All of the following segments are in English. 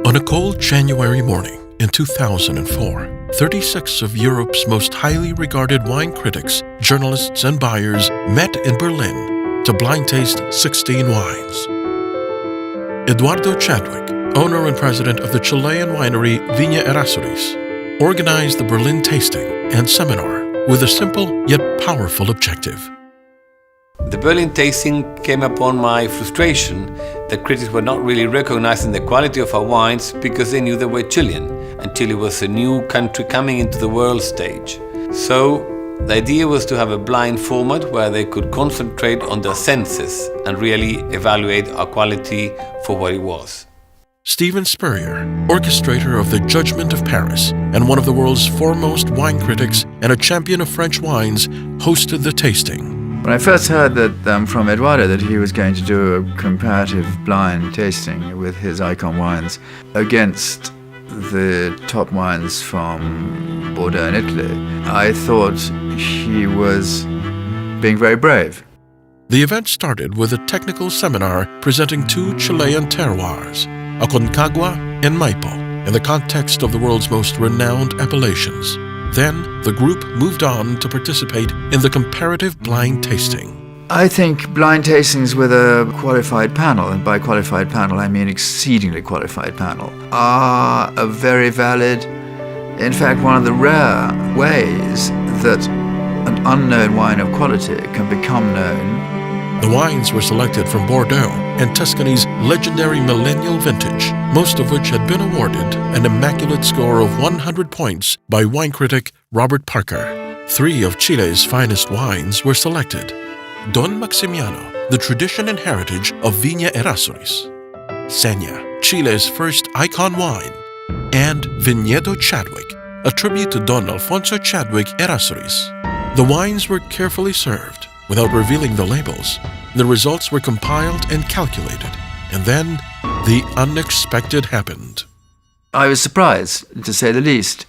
On a cold January morning in 2004, 36 of Europe's most highly regarded wine critics, journalists, and buyers met in Berlin to blind taste 16 wines. Eduardo Chadwick, owner and president of the Chilean winery Viña Errázuriz, organized the Berlin tasting and seminar with a simple yet powerful objective. The Berlin tasting came upon my frustration that critics were not really recognizing the quality of our wines because they knew they were Chilean, and Chile was a new country coming into the world stage. So the idea was to have a blind format where they could concentrate on their senses and really evaluate our quality for what it was. Steven Spurrier, orchestrator of the Judgment of Paris and one of the world's foremost wine critics and a champion of French wines, hosted the tasting. When I first heard that from Eduardo that he was going to do a comparative blind tasting with his icon wines against the top wines from Bordeaux in Italy, I thought he was being very brave. The event started with a technical seminar presenting two Chilean terroirs, Aconcagua and Maipo, in the context of the world's most renowned appellations. Then, the group moved on to participate in the comparative blind tasting. I think blind tastings with a qualified panel, and by qualified panel I mean exceedingly qualified panel, are a very valid, in fact one of the rare ways that an unknown wine of quality can become known. The wines were selected from Bordeaux and Tuscany's legendary millennial vintage, most of which had been awarded an immaculate score of 100 points by wine critic Robert Parker. 3 of Chile's finest wines were selected: Don Maximiano, the tradition and heritage of Viña Errázuriz; Sena, Chile's first icon wine; and Viñedo Chadwick, a tribute to Don Alfonso Chadwick Errázuriz. The wines were carefully served, without revealing the labels. The results were compiled and calculated, and then the unexpected happened. I was surprised, to say the least.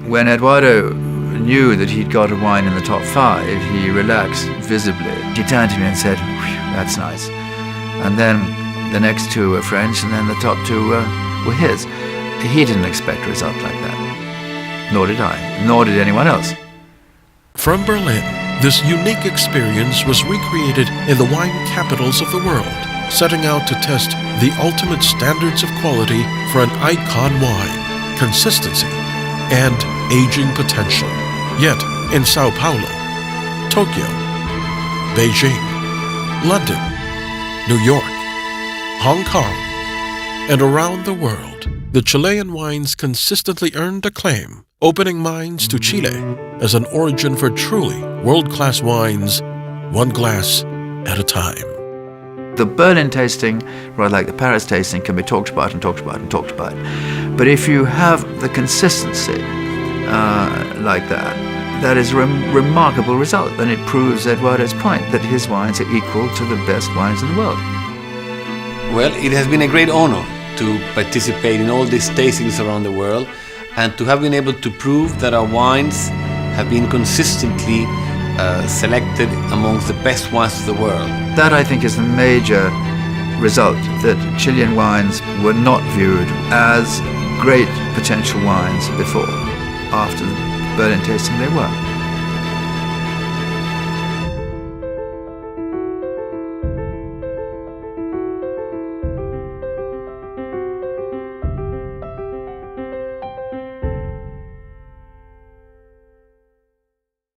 When Eduardo knew that he'd got a wine in the top 5, he relaxed visibly. He turned to me and said, "That's nice." And then the next 2 were French, and then the top 2 were his. He didn't expect a result like that. Nor did I. Nor did anyone else. From Berlin, this unique experience was recreated in the wine capitals of the world, setting out to test the ultimate standards of quality for an icon wine, consistency, and aging potential. Yet, in Sao Paulo, Tokyo, Beijing, London, New York, Hong Kong, and around the world, the Chilean wines consistently earned acclaim, opening minds to Chile as an origin for truly world-class wines, one glass at a time. The Berlin tasting, rather like the Paris tasting, can be talked about and talked about and talked about. But if you have the consistency like that, that is a remarkable result, and it proves Eduardo's point that his wines are equal to the best wines in the world. Well, it has been a great honor to participate in all these tastings around the world, and to have been able to prove that our wines have been consistently selected amongst the best wines of the world. That, I think, is the major result, that Chilean wines were not viewed as great potential wines before. After the Berlin tasting, they were.